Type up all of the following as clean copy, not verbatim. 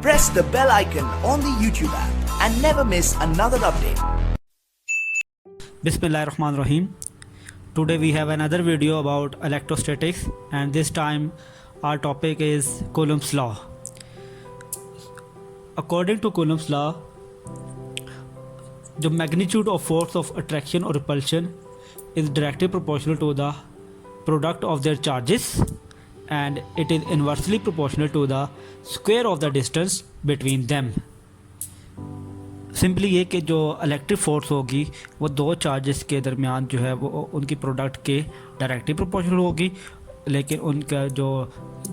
press the bell icon on the YouTube app and never miss another update. Bismillahirrahmanirrahim. Today we have another video about electrostatics, and this time our topic is Coulomb's law. According to Coulomb's law, the magnitude of force of attraction or repulsion is directly proportional to the product of their charges, and it is inversely proportional to the square of the distance between them. Simply ये कि जो electric force होगी वो दो charges के दरमियान जो है वो उनकी प्रोडक्ट के डायरेक्टली प्रोपोर्शनल होगी, लेकिन उनका जो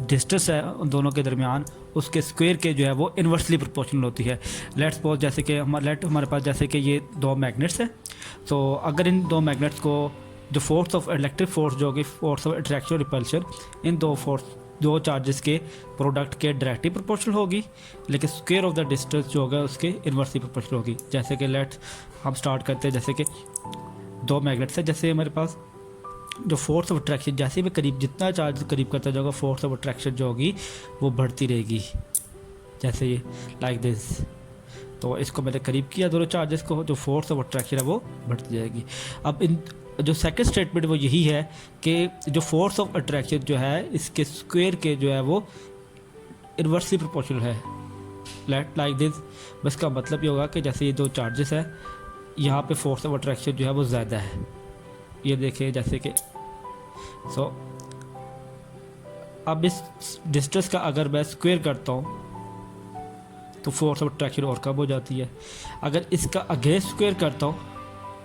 डिस्टेंस है उन दोनों के दरमियान उसके स्क्वायर के जो है वो इन्वर्सली प्रोपोर्शनल होती है। लेट्स सपोज जैसे कि हमारे पास जैसे कि ये दो मैग्नेट्स हैं, तो अगर इन दो मैग्नेट्स को जो फोर्स ऑफ इलेक्ट्रिक फोर्स जो कि फोर्स ऑफ अट्रैक्शन रिपल्शन इन दो चार्जेस के प्रोडक्ट के डायरेक्टली प्रोपोर्शनल होगी, लेकिन स्क्वायर ऑफ द डिस्टेंस जो होगा उसके इन्वर्सली प्रोपोर्शनल होगी। जैसे कि लेट्स हम स्टार्ट करते हैं, जैसे कि दो मैग्नेट्स है, जैसे हमारे पास जो फोर्स ऑफ अट्रैक्शन जैसे भी करीब जितना चार्ज करीब करता जाएगा फोर्स ऑफ अट्रैक्शन जो होगी वो बढ़ती रहेगी, जैसे ये लाइक दिस। तो इसको मैंने करीब किया दोनों चार्जेस को, जो फोर्स ऑफ अट्रैक्शन है वो बढ़ती जाएगी। अब इन जो सेकंड स्टेटमेंट वो यही है कि जो फोर्स ऑफ अट्रैक्शन जो है इसके स्क्वायर के जो है वो इन्वर्सली प्रोपोर्शनल है, लाइक दिस। बस का मतलब ये होगा कि जैसे ये दो चार्जेस है, यहाँ पे फोर्स ऑफ अट्रैक्शन जो है वो ज़्यादा है, ये देखिए जैसे कि अब इस डिस्टेंस का अगर मैं स्क्वायर करता हूँ तो फोर्स ऑफ अट्रैक्शन और कम हो जाती है। अगर इसका अगेंस्ट स्क्वायर करता हूँ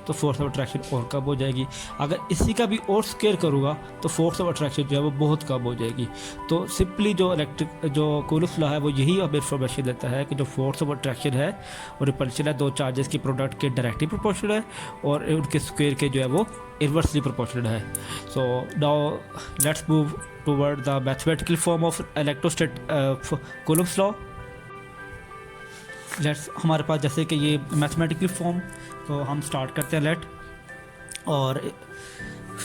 तो फोर्स ऑफ अट्रैक्शन और कम हो जाएगी। अगर इसी का भी और स्क्वायर करूँगा तो फोर्स ऑफ अट्रैक्शन जो है वो बहुत कम हो जाएगी। तो सिंपली जो कूलम्स लॉ है वो यही हमें इन्फॉर्मेशन देता है कि जो फोर्स ऑफ अट्रैक्शन है और रिपल्शन है दो चार्जेस की प्रोडक्ट के डायरेक्टली प्रोपोर्शनल है और उनके स्क्वायर के जो है वो इन्वर्सली प्रोपोर्शनल है। So now let's move toward the mathematical form of Coulomb's law. Let's हमारे पास जैसे कि ये मैथमेटिकल फॉर्म, तो हम स्टार्ट करते हैं लेट। और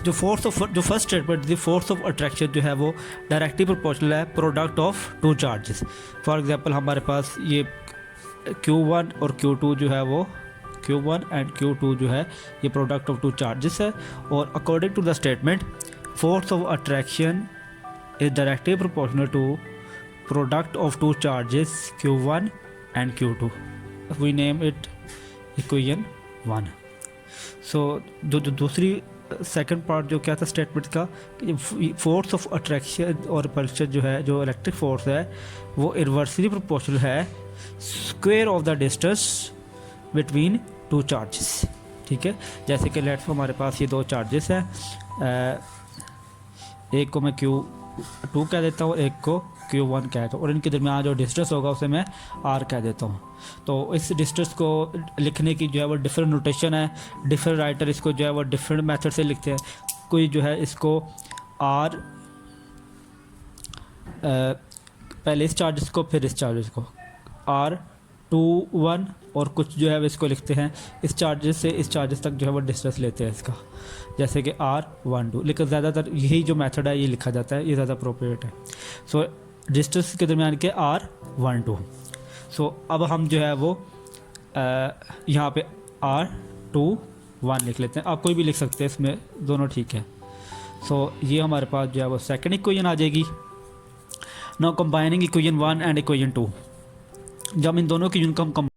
जो first statement the force of attraction जो है वो डायरेक्टली प्रोपोर्शनल है product of two charges. For example हमारे पास ये Q1 और Q2 जो है वो Q1 एंड Q2 जो है ये प्रोडक्ट ऑफ टू चार्जेस है, और according to the statement force of attraction is directly proportional to product of two charges Q1 and Q2. We name it equation 1. So जो दूसरी सेकंड पार्ट जो क्या था स्टेटमेंट का, फोर्स ऑफ अट्रैक्शन और repulsion जो है जो इलेक्ट्रिक फोर्स है वो इन्वर्सली प्रोपोर्शनल है square of the distance between two charges. ठीक है, जैसे कि लेट्स हमारे पास ये दो चार्जेस हैं, एक को मैं Q2 कह देता हूँ, एक को Q1 कह देता हूँ, और इनके दरमियान जो डिस्टेंस होगा उसे मैं R कह देता हूँ। तो इस डिस्टेंस को लिखने की जो है वो डिफरेंट नोटेशन है, डिफरेंट राइटर इसको जो है वो डिफरेंट मेथड से लिखते हैं। कोई जो है इसको R पहले इस चार्जेस को फिर इस चार्जेस को R21, और कुछ जो है इसको लिखते हैं इस चार्जेस से इस चार्जेस तक जो है वो डिस्टेंस लेते हैं इसका, जैसे कि R12, लेकिन ज़्यादातर यही जो मेथड है ये लिखा जाता है, ये ज़्यादा अप्रोप्रिएट है। सो डिस्टेंस के दरमियान के R12। सो अब हम जो है वो यहाँ पे R21 लिख लेते हैं, आप कोई भी लिख सकते हैं, इसमें दोनों ठीक है। सो ये हमारे पास जो है वो सेकंड इक्वेशन आ जाएगी। Now combining equation 1 and equation 2, जब इन दोनों की यूनिट को हम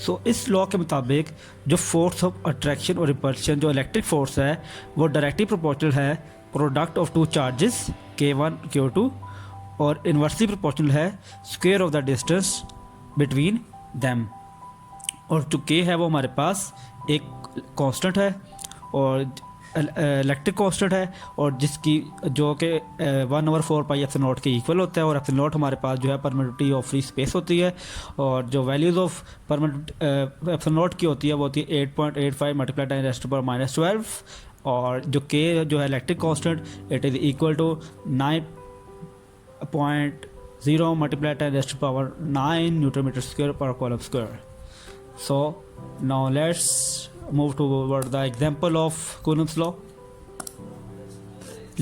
सो इस लॉ के मुताबिक जो फोर्स ऑफ अट्रैक्शन और रिपल्शन जो इलेक्ट्रिक फोर्स है वो डायरेक्टली प्रोपोर्शनल है product of two charges K1 Q2 और इन्वर्सली प्रोपोर्शनल है square of the distance between them. और जो K है वो हमारे पास एक कांस्टेंट है और इलेक्ट्रिक कांस्टेंट है और जिसकी जो कि 1/4πε0 के इक्वल होता है और ε0 हमारे पास जो है परमिटिविटी ऑफ फ्री स्पेस होती है और जो वैल्यूज़ ऑफ ε0 की होती है वो होती है 8.85 मल्टीप्लाई 10⁻12 और जो K जो है electric constant it is equal to 9.0 multiply 10⁻9 newton metre square पर coulomb square. So now let's move toward the example of Coulomb's law.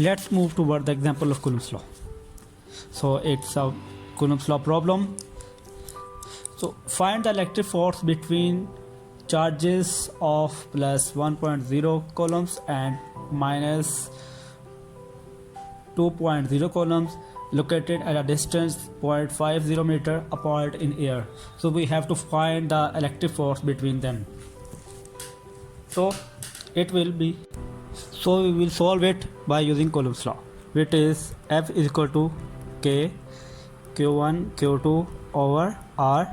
Let's move toward the example of Coulomb's law. So it's a Coulomb's law problem. So find the electric force between charges of plus 1.0 coulombs and minus 2.0 coulombs located at a distance 0.50 meter apart in air. So we have to find the electric force between them. So we will solve it by using Coulomb's law, which is F is equal to K Q1 Q2 over R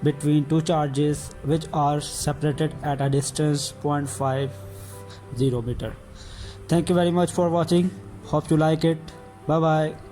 between two charges which are separated at a distance 0.50 meter. Thank you very much for watching. Hope you like it. Bye bye.